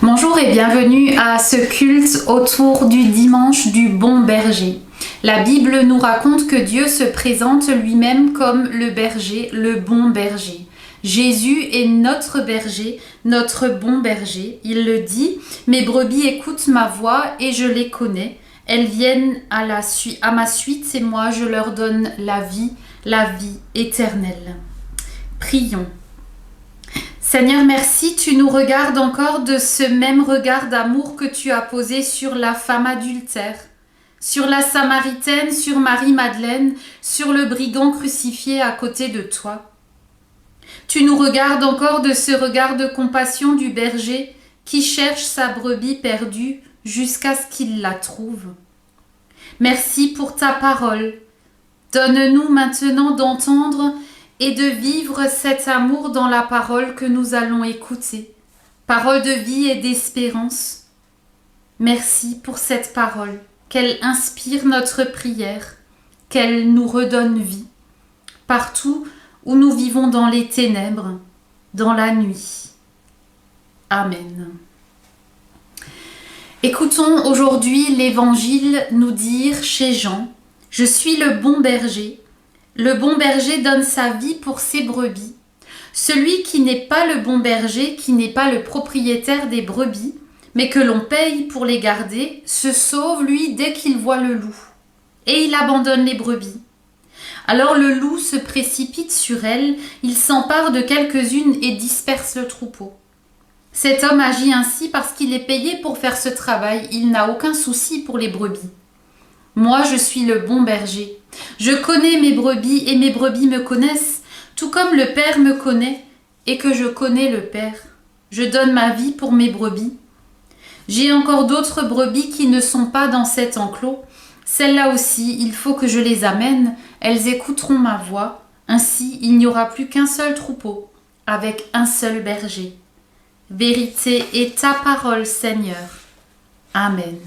Bonjour et bienvenue à ce culte autour du dimanche du bon berger. La Bible nous raconte que Dieu se présente lui-même comme le berger, le bon berger. Jésus est notre berger, notre bon berger. Il le dit, « Mes brebis écoutent ma voix et je les connais. Elles viennent à ma suite et moi je leur donne la vie éternelle. » Prions. Seigneur, merci, tu nous regardes encore de ce même regard d'amour que tu as posé sur la femme adultère, sur la Samaritaine, sur Marie-Madeleine, sur le brigand crucifié à côté de toi. Tu nous regardes encore de ce regard de compassion du berger qui cherche sa brebis perdue jusqu'à ce qu'il la trouve. Merci pour ta parole. Donne-nous maintenant d'entendre et de vivre cet amour dans la parole que nous allons écouter, parole de vie et d'espérance. Merci pour cette parole, qu'elle inspire notre prière, qu'elle nous redonne vie, partout où nous vivons dans les ténèbres, dans la nuit. Amen. Écoutons aujourd'hui l'Évangile nous dire chez Jean, « Je suis le bon berger ». Le bon berger donne sa vie pour ses brebis. Celui qui n'est pas le bon berger, qui n'est pas le propriétaire des brebis, mais que l'on paye pour les garder, se sauve, lui, dès qu'il voit le loup. Et il abandonne les brebis. Alors le loup se précipite sur elles, il s'empare de quelques-unes et disperse le troupeau. Cet homme agit ainsi parce qu'il est payé pour faire ce travail, il n'a aucun souci pour les brebis. Moi, je suis le bon berger. Je connais mes brebis et mes brebis me connaissent, tout comme le Père me connaît et que je connais le Père. Je donne ma vie pour mes brebis. J'ai encore d'autres brebis qui ne sont pas dans cet enclos. Celles-là aussi, il faut que je les amène. Elles écouteront ma voix. Ainsi, il n'y aura plus qu'un seul troupeau, avec un seul berger. Vérité est ta parole, Seigneur. Amen.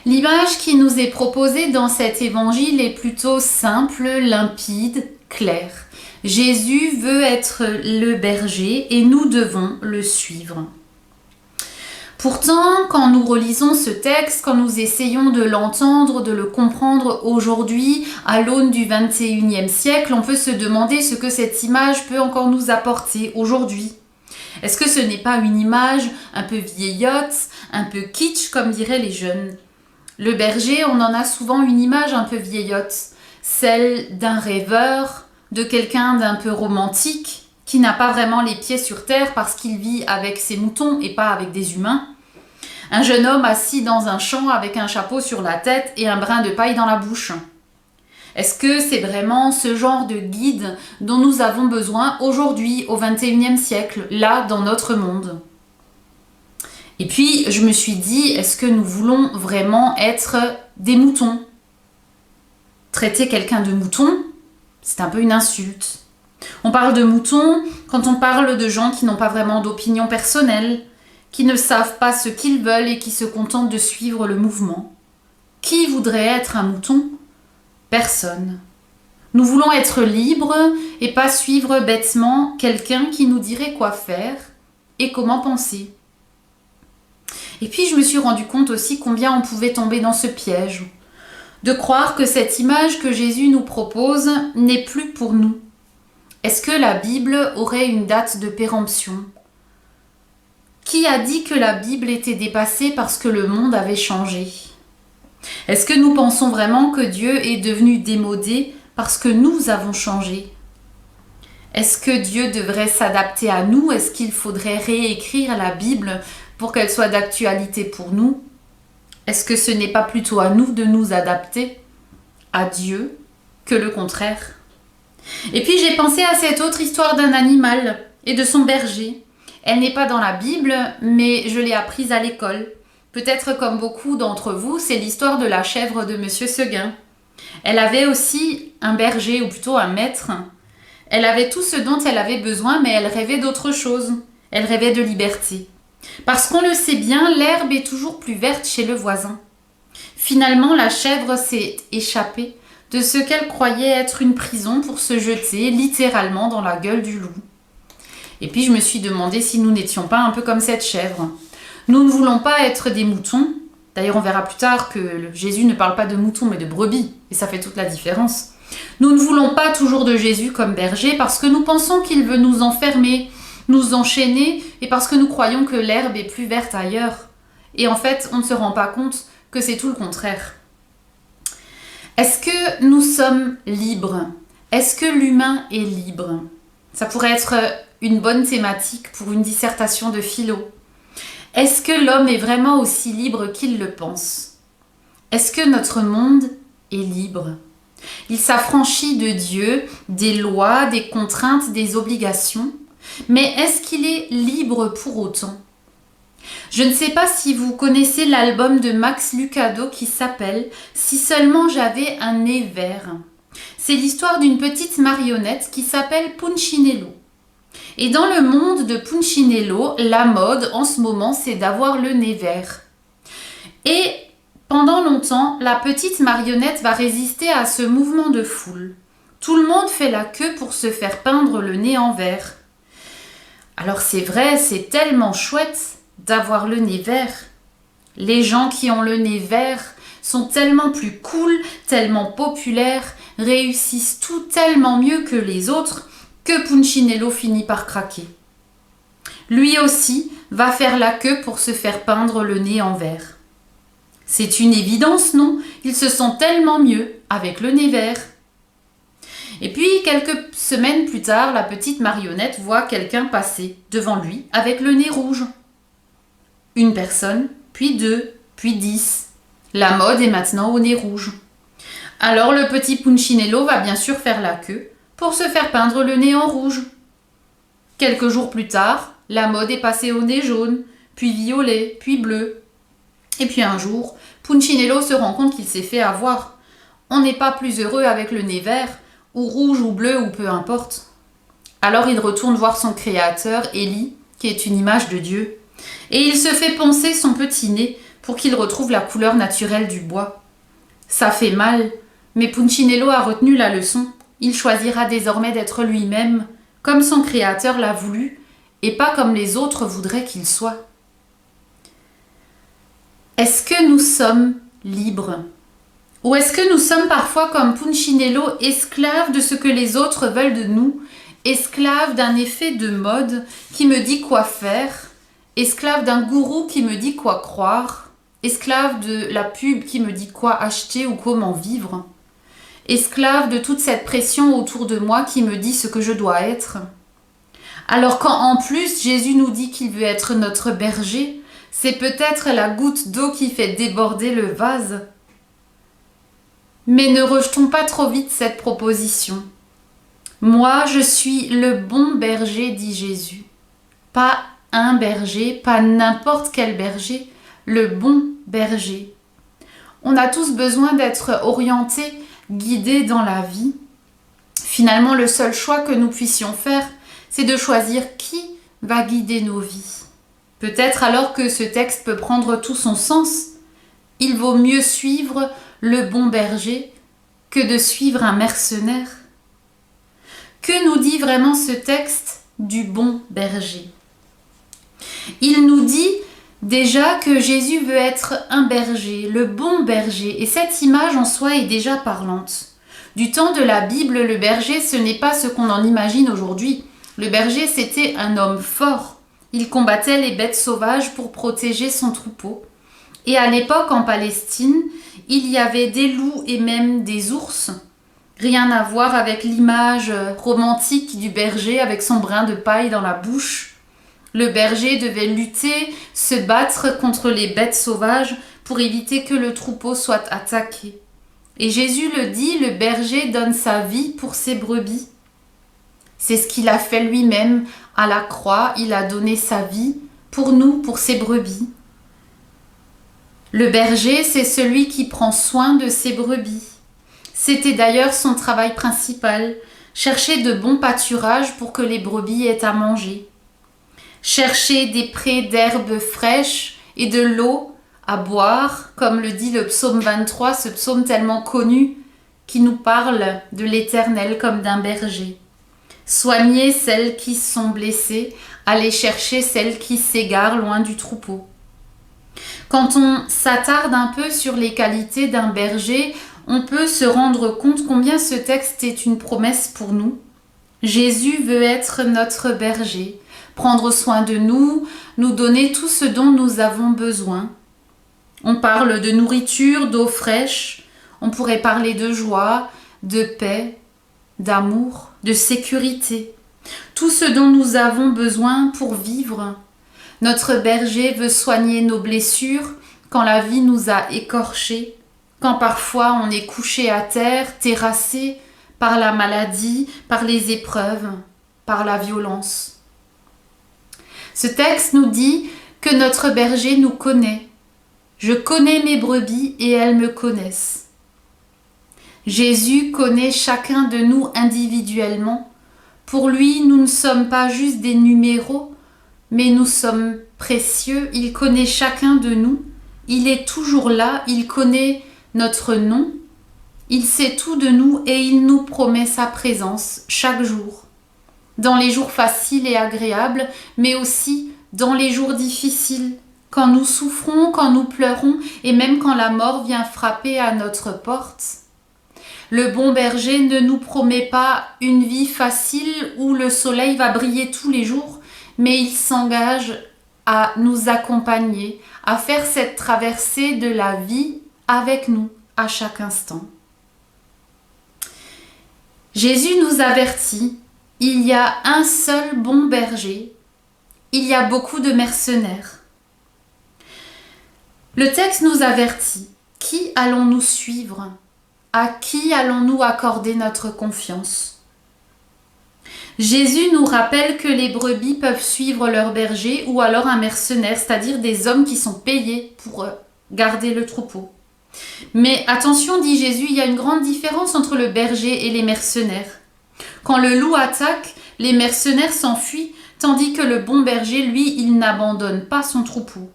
L'image qui nous est proposée dans cet évangile est plutôt simple, limpide, claire. Jésus veut être le berger et nous devons le suivre. Pourtant, quand nous relisons ce texte, quand nous essayons de l'entendre, de le comprendre aujourd'hui, à l'aune du XXIe siècle, on peut se demander ce que cette image peut encore nous apporter aujourd'hui. Est-ce que ce n'est pas une image un peu vieillotte, un peu kitsch, comme diraient les jeunes ? Le berger, on en a souvent une image un peu vieillotte, celle d'un rêveur, de quelqu'un d'un peu romantique, qui n'a pas vraiment les pieds sur terre parce qu'il vit avec ses moutons et pas avec des humains. Un jeune homme assis dans un champ avec un chapeau sur la tête et un brin de paille dans la bouche. Est-ce que c'est vraiment ce genre de guide dont nous avons besoin aujourd'hui, au XXIe siècle, là, dans notre monde ? Et puis, je me suis dit, est-ce que nous voulons vraiment être des moutons ? Traiter quelqu'un de mouton, c'est un peu une insulte. On parle de moutons quand on parle de gens qui n'ont pas vraiment d'opinion personnelle, qui ne savent pas ce qu'ils veulent et qui se contentent de suivre le mouvement. Qui voudrait être un mouton ? Personne. Nous voulons être libres et pas suivre bêtement quelqu'un qui nous dirait quoi faire et comment penser. Et puis je me suis rendu compte aussi combien on pouvait tomber dans ce piège, de croire que cette image que Jésus nous propose n'est plus pour nous. Est-ce que la Bible aurait une date de péremption ? Qui a dit que la Bible était dépassée parce que le monde avait changé ? Est-ce que nous pensons vraiment que Dieu est devenu démodé parce que nous avons changé ? Est-ce que Dieu devrait s'adapter à nous ? Est-ce qu'il faudrait réécrire la Bible pour qu'elle soit d'actualité pour nous? Est-ce que ce n'est pas plutôt à nous de nous adapter à Dieu que le contraire? Et puis j'ai pensé à cette autre histoire d'un animal et de son berger. Elle n'est pas dans la Bible, mais je l'ai apprise à l'école. Peut-être comme beaucoup d'entre vous, c'est l'histoire de la chèvre de Monsieur Seguin. Elle avait aussi un berger, ou plutôt un maître. Elle avait tout ce dont elle avait besoin, mais elle rêvait d'autre chose. Elle rêvait de liberté. Parce qu'on le sait bien, l'herbe est toujours plus verte chez le voisin. Finalement, la chèvre s'est échappée de ce qu'elle croyait être une prison pour se jeter littéralement dans la gueule du loup. Et puis je me suis demandé si nous n'étions pas un peu comme cette chèvre. Nous ne voulons pas être des moutons. D'ailleurs, on verra plus tard que Jésus ne parle pas de moutons, mais de brebis. Et ça fait toute la différence. Nous ne voulons pas toujours de Jésus comme berger parce que nous pensons qu'il veut nous enfermer, nous enchaîner, et parce que nous croyons que l'herbe est plus verte ailleurs. Et en fait, on ne se rend pas compte que c'est tout le contraire. Est-ce que nous sommes libres? Est-ce que l'humain est libre? Ça pourrait être une bonne thématique pour une dissertation de philo. Est-ce que l'homme est vraiment aussi libre qu'il le pense? Est-ce que notre monde est libre? Il s'affranchit de Dieu, des lois, des contraintes, des obligations. Mais est-ce qu'il est libre pour autant? Je ne sais pas si vous connaissez l'album de Max Lucado qui s'appelle « Si seulement j'avais un nez vert ». C'est l'histoire d'une petite marionnette qui s'appelle Punchinello. Et dans le monde de Punchinello, la mode en ce moment, c'est d'avoir le nez vert. Et pendant longtemps, la petite marionnette va résister à ce mouvement de foule. Tout le monde fait la queue pour se faire peindre le nez en vert. Alors c'est vrai, c'est tellement chouette d'avoir le nez vert. Les gens qui ont le nez vert sont tellement plus cool, tellement populaires, réussissent tout tellement mieux que les autres que Punchinello finit par craquer. Lui aussi va faire la queue pour se faire peindre le nez en vert. C'est une évidence, non? Ils se sentent tellement mieux avec le nez vert. Et puis, quelques semaines plus tard, la petite marionnette voit quelqu'un passer devant lui avec le nez rouge. Une personne, puis 2, puis 10. La mode est maintenant au nez rouge. Alors le petit Punchinello va bien sûr faire la queue pour se faire peindre le nez en rouge. Quelques jours plus tard, la mode est passée au nez jaune, puis violet, puis bleu. Et puis un jour, Punchinello se rend compte qu'il s'est fait avoir. On n'est pas plus heureux avec le nez vert, ou rouge ou bleu ou peu importe. Alors il retourne voir son créateur, Élie, qui est une image de Dieu, et il se fait poncer son petit nez pour qu'il retrouve la couleur naturelle du bois. Ça fait mal, mais Punchinello a retenu la leçon. Il choisira désormais d'être lui-même, comme son créateur l'a voulu, et pas comme les autres voudraient qu'il soit. Est-ce que nous sommes libres? Ou est-ce que nous sommes parfois comme Punchinello, esclaves de ce que les autres veulent de nous, esclaves d'un effet de mode qui me dit quoi faire, esclaves d'un gourou qui me dit quoi croire, esclaves de la pub qui me dit quoi acheter ou comment vivre, esclaves de toute cette pression autour de moi qui me dit ce que je dois être? Alors quand en plus Jésus nous dit qu'il veut être notre berger, c'est peut-être la goutte d'eau qui fait déborder le vase. Mais ne rejetons pas trop vite cette proposition. Moi, je suis le bon berger, dit Jésus. Pas un berger, pas n'importe quel berger, le bon berger. On a tous besoin d'être orientés, guidés dans la vie. Finalement, le seul choix que nous puissions faire, c'est de choisir qui va guider nos vies. Peut-être alors que ce texte peut prendre tout son sens. Il vaut mieux suivre le bon berger que de suivre un mercenaire. Que nous dit vraiment ce texte du bon berger? Il nous dit déjà que Jésus veut être un berger, le bon berger, et cette image en soi est déjà parlante. Du temps de la Bible, le berger, ce n'est pas ce qu'on en imagine aujourd'hui. Le berger, c'était un homme fort. Il combattait les bêtes sauvages pour protéger son troupeau. Et à l'époque, en Palestine, il y avait des loups et même des ours. Rien à voir avec l'image romantique du berger avec son brin de paille dans la bouche. Le berger devait lutter, se battre contre les bêtes sauvages pour éviter que le troupeau soit attaqué. Et Jésus le dit, le berger donne sa vie pour ses brebis. C'est ce qu'il a fait lui-même à la croix, il a donné sa vie pour nous, pour ses brebis. Le berger, c'est celui qui prend soin de ses brebis. C'était d'ailleurs son travail principal, chercher de bons pâturages pour que les brebis aient à manger. Chercher des prés d'herbes fraîches et de l'eau à boire, comme le dit le psaume 23, ce psaume tellement connu qui nous parle de l'Éternel comme d'un berger. Soigner celles qui sont blessées, aller chercher celles qui s'égarent loin du troupeau. Quand on s'attarde un peu sur les qualités d'un berger, on peut se rendre compte combien ce texte est une promesse pour nous. Jésus veut être notre berger, prendre soin de nous, nous donner tout ce dont nous avons besoin. On parle de nourriture, d'eau fraîche, on pourrait parler de joie, de paix, d'amour, de sécurité. Tout ce dont nous avons besoin pour vivre. Notre berger veut soigner nos blessures quand la vie nous a écorchés, quand parfois on est couché à terre, terrassé par la maladie, par les épreuves, par la violence. Ce texte nous dit que notre berger nous connaît. Je connais mes brebis et elles me connaissent. Jésus connaît chacun de nous individuellement. Pour lui, nous ne sommes pas juste des numéros, mais nous sommes précieux. Il connaît chacun de nous. Il est toujours là. Il connaît notre nom. Il sait tout de nous et il nous promet sa présence chaque jour. Dans les jours faciles et agréables, mais aussi dans les jours difficiles, quand nous souffrons, quand nous pleurons et même quand la mort vient frapper à notre porte. Le bon berger ne nous promet pas une vie facile où le soleil va briller tous les jours, mais il s'engage à nous accompagner, à faire cette traversée de la vie avec nous à chaque instant. Jésus nous avertit, il y a un seul bon berger, il y a beaucoup de mercenaires. Le texte nous avertit, qui allons-nous suivre? À qui allons-nous accorder notre confiance? Jésus nous rappelle que les brebis peuvent suivre leur berger ou alors un mercenaire, c'est-à-dire des hommes qui sont payés pour garder le troupeau. Mais attention, dit Jésus, il y a une grande différence entre le berger et les mercenaires. Quand le loup attaque, les mercenaires s'enfuient, tandis que le bon berger, lui, il n'abandonne pas son troupeau.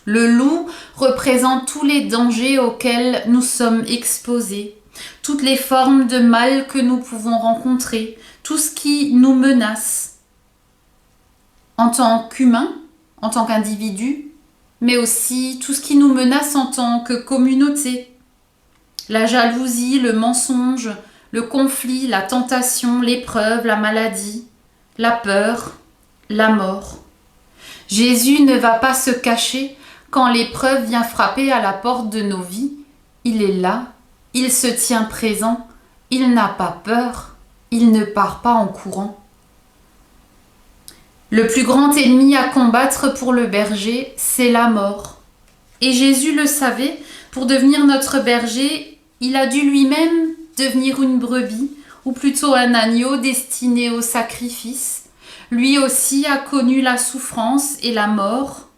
Le loup représente tous les dangers auxquels nous sommes exposés, toutes les formes de mal que nous pouvons rencontrer, tout ce qui nous menace en tant qu'humains, en tant qu'individus, mais aussi tout ce qui nous menace en tant que communauté. La jalousie, le mensonge, le conflit, la tentation, l'épreuve, la maladie, la peur, la mort. Jésus ne va pas se cacher quand l'épreuve vient frapper à la porte de nos vies. Il est là, il se tient présent, il n'a pas peur, il ne part pas en courant. Le plus grand ennemi à combattre pour le berger, c'est la mort. Et Jésus le savait, pour devenir notre berger, il a dû lui-même devenir une brebis, ou plutôt un agneau destiné au sacrifice. Lui aussi a connu la souffrance et la mort,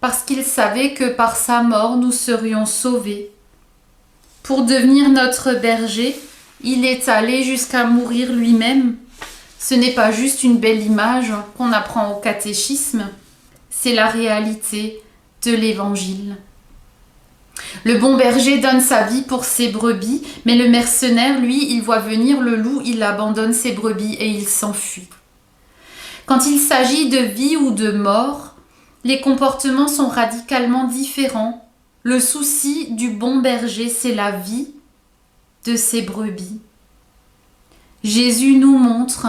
parce qu'il savait que par sa mort nous serions sauvés. Pour devenir notre berger, il est allé jusqu'à mourir lui-même. Ce n'est pas juste une belle image qu'on apprend au catéchisme, c'est la réalité de l'Évangile. Le bon berger donne sa vie pour ses brebis, mais le mercenaire, lui, il voit venir le loup, il abandonne ses brebis et il s'enfuit. Quand il s'agit de vie ou de mort, les comportements sont radicalement différents. Le souci du bon berger, c'est la vie de ses brebis. Jésus nous montre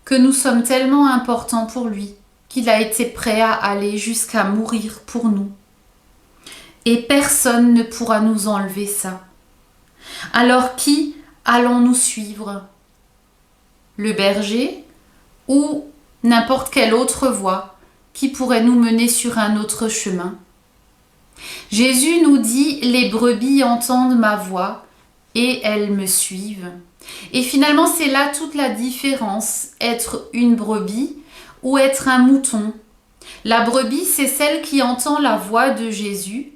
que nous sommes tellement importants pour lui qu'il a été prêt à aller jusqu'à mourir pour nous. Et personne ne pourra nous enlever ça. Alors qui allons-nous suivre? Le berger ou n'importe quelle autre voie qui pourrait nous mener sur un autre chemin? Jésus nous dit « Les brebis entendent ma voix et elles me suivent ». Et finalement, c'est là toute la différence, être une brebis ou être un mouton. La brebis, c'est celle qui entend la voix de Jésus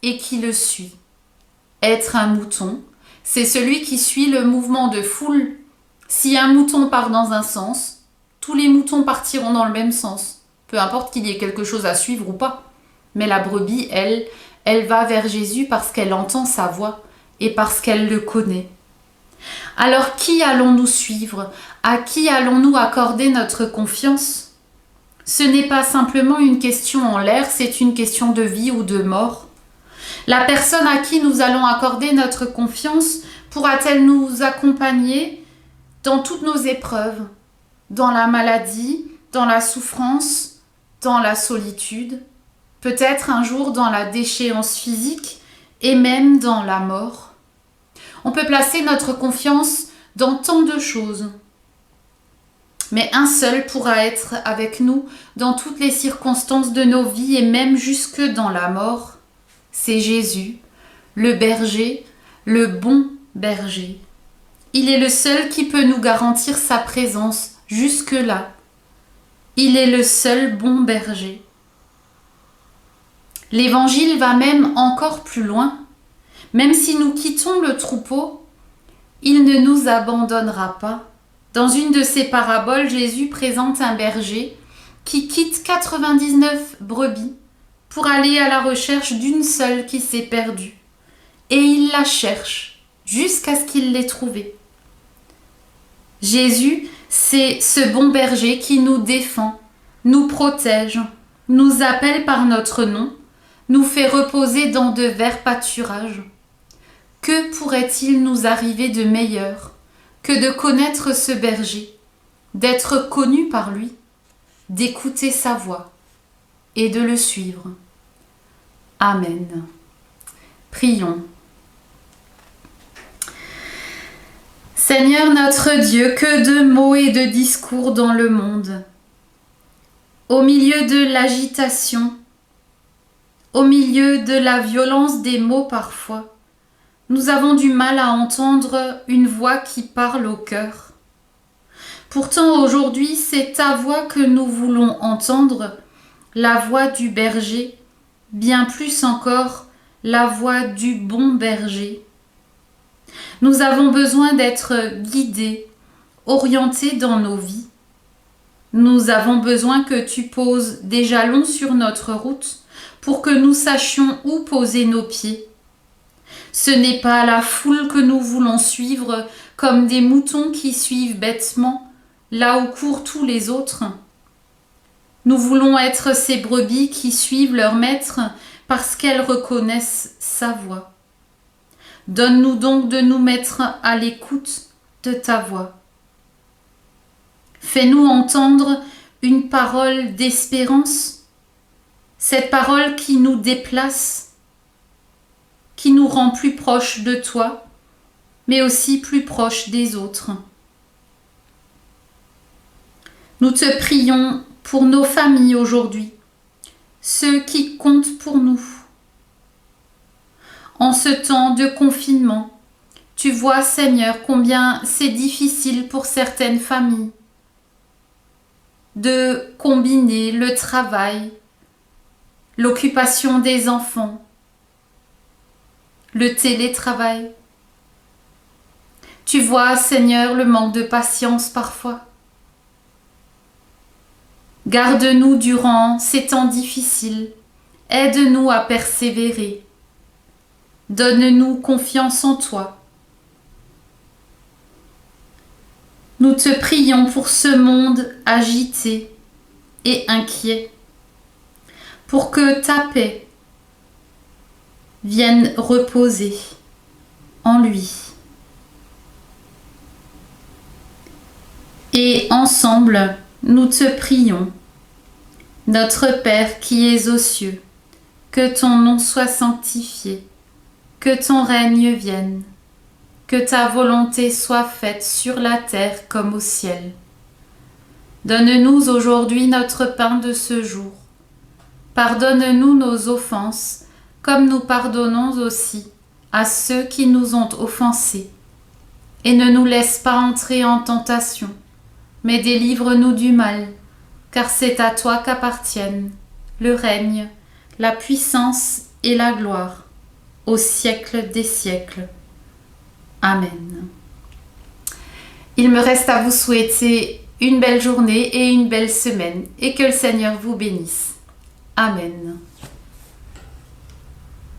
et qui le suit. Être un mouton, c'est celui qui suit le mouvement de foule. Si un mouton part dans un sens, tous les moutons partiront dans le même sens, peu importe qu'il y ait quelque chose à suivre ou pas. Mais la brebis, elle va vers Jésus parce qu'elle entend sa voix et parce qu'elle le connaît. Alors qui allons-nous suivre? À qui allons-nous accorder notre confiance? Ce n'est pas simplement une question en l'air, c'est une question de vie ou de mort. La personne à qui nous allons accorder notre confiance pourra-t-elle nous accompagner dans toutes nos épreuves, dans la maladie, dans la souffrance, dans la solitude, peut-être un jour dans la déchéance physique et même dans la mort? On peut placer notre confiance dans tant de choses, mais un seul pourra être avec nous dans toutes les circonstances de nos vies et même jusque dans la mort. C'est Jésus, le berger, le bon berger. Il est le seul qui peut nous garantir sa présence jusque-là. Il est le seul bon berger. L'Évangile va même encore plus loin. Même si nous quittons le troupeau, il ne nous abandonnera pas. Dans une de ses paraboles, Jésus présente un berger qui quitte 99 brebis pour aller à la recherche d'une seule qui s'est perdue. Et il la cherche jusqu'à ce qu'il l'ait trouvée. Jésus, c'est ce bon berger qui nous défend, nous protège, nous appelle par notre nom, nous fait reposer dans de verts pâturages. Que pourrait-il nous arriver de meilleur que de connaître ce berger, d'être connu par lui, d'écouter sa voix et de le suivre? Amen. Prions. Seigneur notre Dieu, que de mots et de discours dans le monde. Au milieu de l'agitation, au milieu de la violence des mots parfois, nous avons du mal à entendre une voix qui parle au cœur. Pourtant aujourd'hui, c'est ta voix que nous voulons entendre, la voix du berger, bien plus encore la voix du bon berger. Nous avons besoin d'être guidés, orientés dans nos vies. Nous avons besoin que tu poses des jalons sur notre route pour que nous sachions où poser nos pieds. Ce n'est pas la foule que nous voulons suivre comme des moutons qui suivent bêtement là où courent tous les autres. Nous voulons être ces brebis qui suivent leur maître parce qu'elles reconnaissent sa voix. Donne-nous donc de nous mettre à l'écoute de ta voix. Fais-nous entendre une parole d'espérance, cette parole qui nous déplace, qui nous rend plus proches de toi, mais aussi plus proches des autres. Nous te prions pour nos familles aujourd'hui, ceux qui comptent pour nous. En ce temps de confinement, tu vois, Seigneur, combien c'est difficile pour certaines familles de combiner le travail, l'occupation des enfants, le télétravail. Tu vois, Seigneur, le manque de patience parfois. Garde-nous durant ces temps difficiles. Aide-nous à persévérer. Donne-nous confiance en toi. Nous te prions pour ce monde agité et inquiet, pour que ta paix vienne reposer en lui. Et ensemble, nous te prions, notre Père qui es aux cieux, que ton nom soit sanctifié, que ton règne vienne, que ta volonté soit faite sur la terre comme au ciel. Donne-nous aujourd'hui notre pain de ce jour. Pardonne-nous nos offenses, comme nous pardonnons aussi à ceux qui nous ont offensés. Et ne nous laisse pas entrer en tentation, mais délivre-nous du mal, car c'est à toi qu'appartiennent le règne, la puissance et la gloire, au siècle des siècles. Amen. Il me reste à vous souhaiter une belle journée et une belle semaine, et que le Seigneur vous bénisse. Amen.